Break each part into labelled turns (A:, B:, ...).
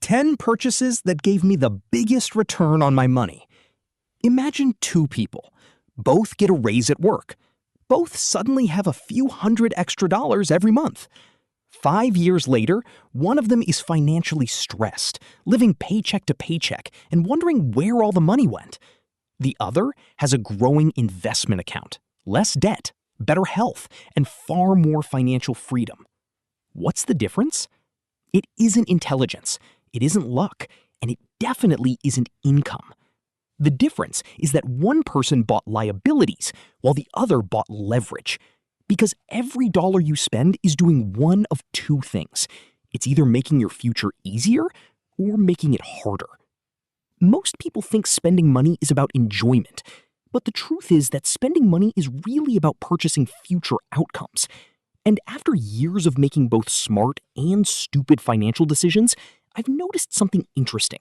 A: 10 purchases that gave me the biggest return on my money. Imagine two people. Both get a raise at work. Both suddenly have a few hundred extra dollars every month. 5 years later, one of them is financially stressed, living paycheck to paycheck, and wondering where all the money went. The other has a growing investment account, less debt, better health, and far more financial freedom. What's the difference? It isn't intelligence, it isn't luck, and it definitely isn't income. The difference is that one person bought liabilities while the other bought leverage. Because every dollar you spend is doing one of two things. It's either making your future easier or making it harder. Most people think spending money is about enjoyment, but the truth is that spending money is really about purchasing future outcomes. And after years of making both smart and stupid financial decisions, I've noticed something interesting.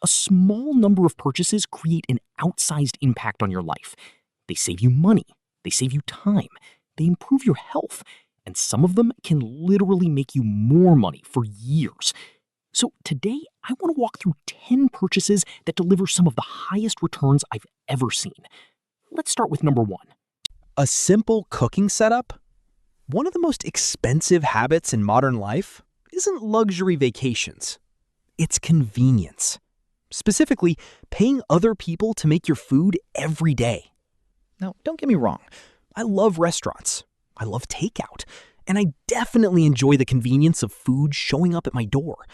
A: A small number of purchases create an outsized impact on your life. They save you money, they save you time, they improve your health, and some of them can literally make you more money for years. So today, I want to walk through 10 purchases that deliver some of the highest returns I've ever seen. Let's start with number 1.
B: A simple cooking setup? One of the most expensive habits in modern life isn't luxury vacations. It's convenience. Specifically, paying other people to make your food every day. Now, don't get me wrong. I love restaurants. I love takeout. And I definitely enjoy the convenience of food showing up at my door.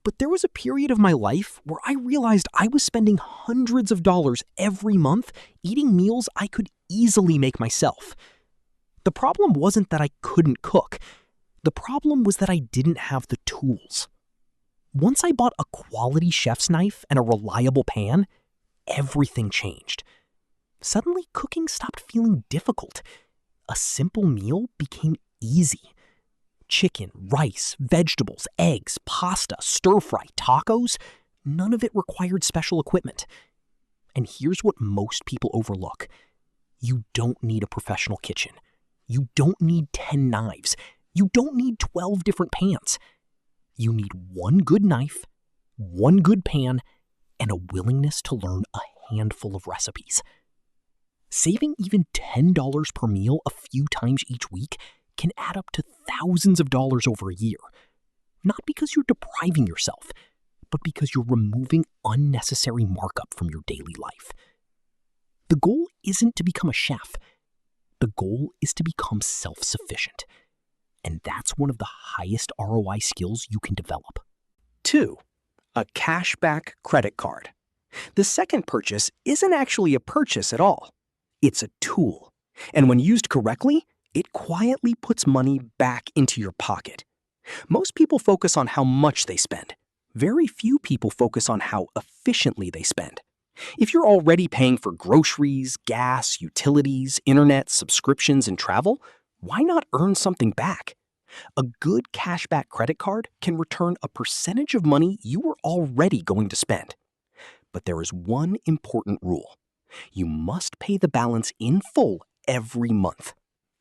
B: But there was a period of my life where I realized I was spending hundreds of dollars every month eating meals I could easily make myself. The problem wasn't that I couldn't cook. The problem was that I didn't have the tools. Once I bought a quality chef's knife and a reliable pan, everything changed. Suddenly, cooking stopped feeling difficult. A simple meal became easy. Chicken, rice, vegetables, eggs, pasta, stir-fry, tacos, none of it required special equipment. And here's what most people overlook. You don't need a professional kitchen. You don't need 10 knives. You don't need 12 different pans. You need one good knife, one good pan, and a willingness to learn a handful of recipes. Saving even $10 per meal a few times each week can add up to thousands of dollars over a year. Not because you're depriving yourself, but because you're removing unnecessary markup from your daily life. The goal isn't to become a chef. The goal is to become self-sufficient. And that's one of the highest ROI skills you can develop.
A: 2. A cashback credit card. The second purchase isn't actually a purchase at all. It's a tool. And when used correctly, it quietly puts money back into your pocket. Most people focus on how much they spend. Very few people focus on how efficiently they spend. If you're already paying for groceries, gas, utilities, internet, subscriptions, and travel, why not earn something back? A good cashback credit card can return a percentage of money you were already going to spend. But there is one important rule. You must pay the balance in full every month.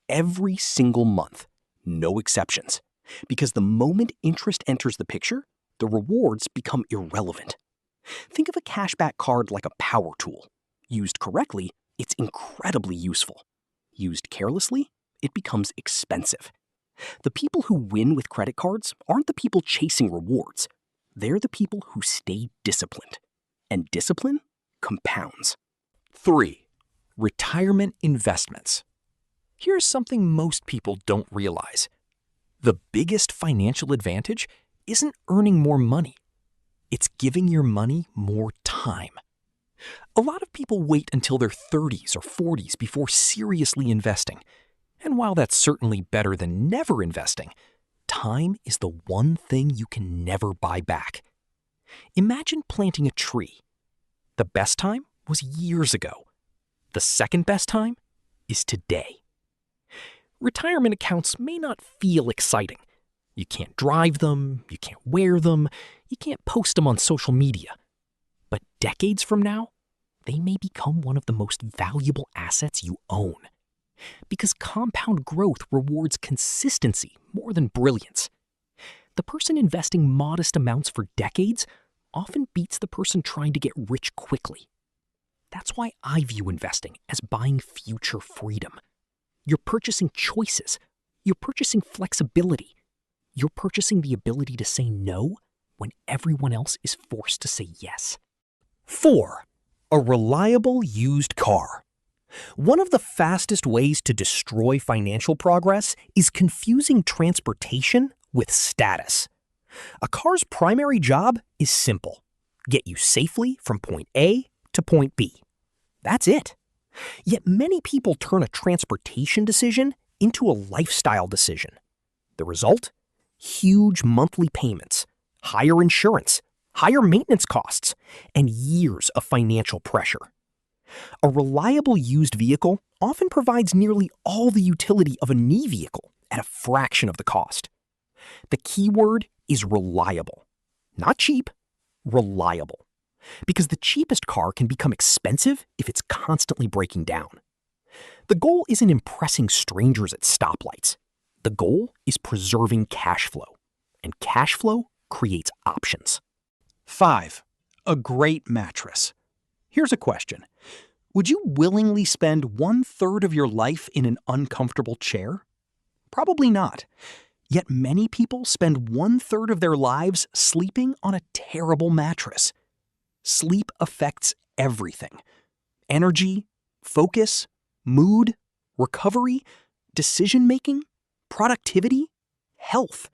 A: Every single month. No exceptions. Because the moment interest enters the picture, the rewards become irrelevant. Think of a cashback card like a power tool. Used correctly, it's incredibly useful. Used carelessly, it becomes expensive. The people who win with credit cards aren't the people chasing rewards. They're the people who stay disciplined. And discipline compounds.
B: 3. Retirement investments. Here's something most people don't realize. The biggest financial advantage isn't earning more money. It's giving your money more time. A lot of people wait until their 30s or 40s before seriously investing. And while that's certainly better than never investing, time is the one thing you can never buy back. Imagine planting a tree. The best time was years ago. The second best time is today. Retirement accounts may not feel exciting. You can't drive them, you can't wear them, you can't post them on social media. But decades from now, they may become one of the most valuable assets you own. Because compound growth rewards consistency more than brilliance.
A: The person investing modest amounts for decades often beats the person trying to get rich quickly. That's why I view investing as buying future freedom. You're purchasing choices. You're purchasing flexibility. You're purchasing the ability to say no when everyone else is forced to say yes. 4. A reliable used car. One of the fastest ways to destroy financial progress is confusing transportation with status. A car's primary job is simple: get you safely from point A to point B. That's it. Yet many people turn a transportation decision into a lifestyle decision. The result? Huge monthly payments, higher insurance, higher maintenance costs, and years of financial pressure. A reliable used vehicle often provides nearly all the utility of a new vehicle at a fraction of the cost. The key word is reliable. Not cheap, reliable. Because the cheapest car can become expensive if it's constantly breaking down. The goal isn't impressing strangers at stoplights. The goal is preserving cash flow. And cash flow creates options.
B: 5. A great mattress. Here's a question. Would you willingly spend 1/3 of your life in an uncomfortable chair? Probably not. Yet many people spend 1/3 of their lives sleeping on a terrible mattress. Sleep affects everything: energy, focus, mood, recovery, decision-making, productivity, health.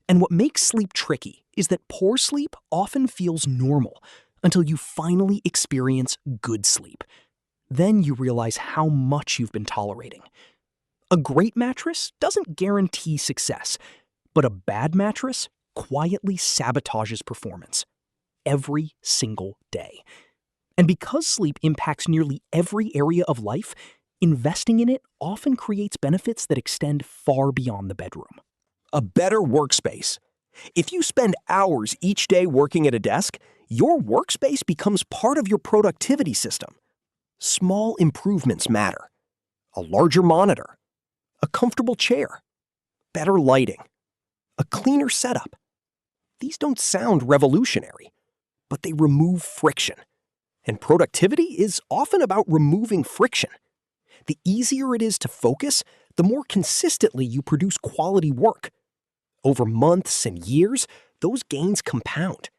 B: And what makes sleep tricky is that poor sleep often feels normal until you finally experience good sleep. Then you realize how much you've been tolerating. A great mattress doesn't guarantee success, but a bad mattress quietly sabotages performance every single day. And because sleep impacts nearly every area of life, investing in it often creates benefits that extend far beyond the bedroom. A better workspace. If you spend hours each day working at a desk, your workspace becomes part of your productivity system. Small improvements matter. A larger monitor, a comfortable chair, better lighting, a cleaner setup. These don't sound revolutionary, but they remove friction. And productivity is often about removing friction. The easier it is to focus, the more consistently you produce quality work. Over months and years, those gains compound.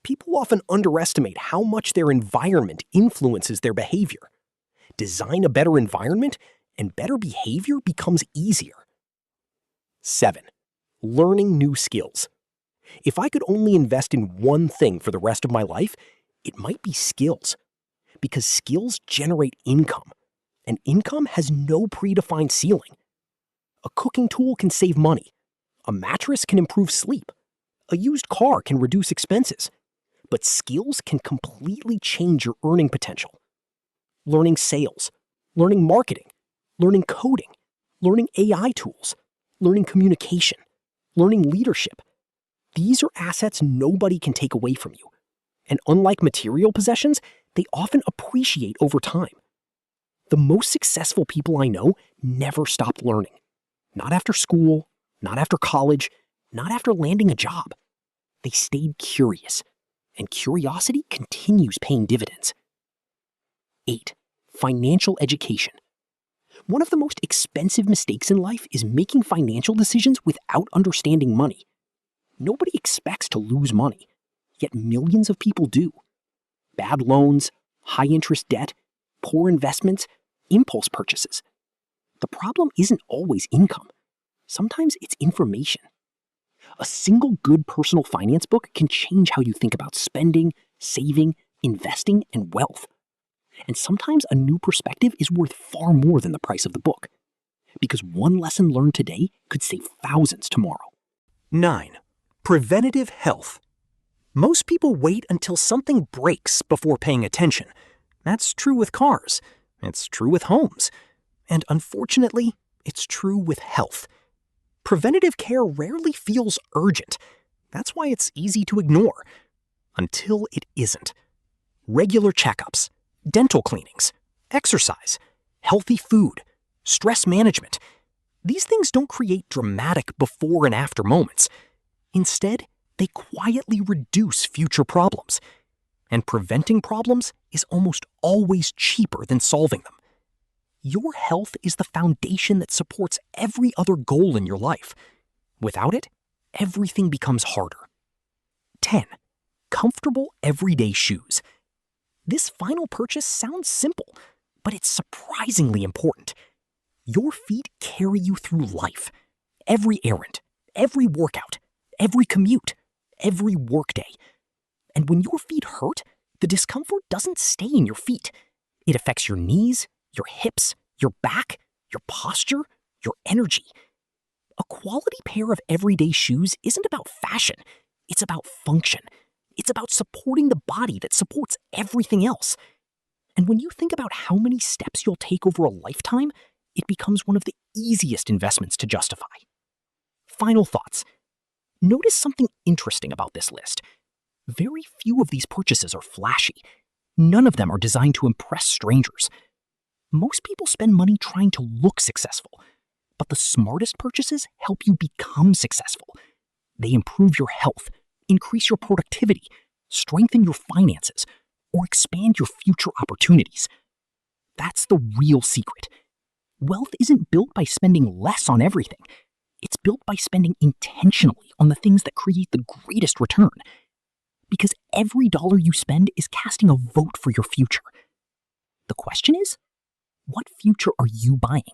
B: People often underestimate how much their environment influences their behavior. Design a better environment, and better behavior becomes easier. 7. Learning new skills. If I could only invest in one thing for the rest of my life, it might be skills. Because skills generate income, and income has no predefined ceiling. A cooking tool can save money. A mattress can improve sleep. A used car can reduce expenses. But skills can completely change your earning potential. Learning sales, learning marketing, learning coding, learning AI tools, learning communication, learning leadership. These are assets nobody can take away from you. And unlike material possessions, they often appreciate over time. The most successful people I know never stopped learning. Not after school, not after college, not after landing a job. They stayed curious, and curiosity continues paying dividends. 8. Financial education. One of the most expensive mistakes in life is making financial decisions without understanding money. Nobody expects to lose money, yet millions of people do. Bad loans, high-interest debt, poor investments, impulse purchases. The problem isn't always income. Sometimes it's information. A single good personal finance book can change how you think about spending, saving, investing, and wealth. And sometimes a new perspective is worth far more than the price of the book. Because one lesson learned today could save thousands tomorrow. 9. Preventative health. Most people wait until something breaks before paying attention. That's true with cars. It's true with homes. And unfortunately, it's true with health. Preventative care rarely feels urgent. That's why it's easy to ignore. Until it isn't. Regular checkups, dental cleanings, exercise, healthy food, stress management. These things don't create dramatic before and after moments.
A: Instead, they quietly reduce future problems. And preventing problems is almost always cheaper than solving them. Your health is the foundation that supports every other goal in your life. Without it, everything becomes harder. 10. Comfortable everyday shoes. This final purchase sounds simple, but it's surprisingly important. Your feet carry you through life. Every errand, every workout, every commute, every workday. And when your feet hurt, the discomfort doesn't stay in your feet. It affects your knees, your hips, your back, your posture, your energy. A quality pair of everyday shoes isn't about fashion. It's about function. It's about supporting the body that supports everything else. And when you think about how many steps you'll take over a lifetime, it becomes one of the easiest investments to justify. Final thoughts. Notice something interesting about this list. Very few of these purchases are flashy. None of them are designed to impress strangers. Most people spend money trying to look successful, but the smartest purchases help you become successful. They improve your health, increase your productivity, strengthen your finances, or expand your future opportunities. That's the real secret. Wealth isn't built by spending less on everything. It's built by spending intentionally on the things that create the greatest return. Because every dollar you spend is casting a vote for your future. The question is, what future are you buying?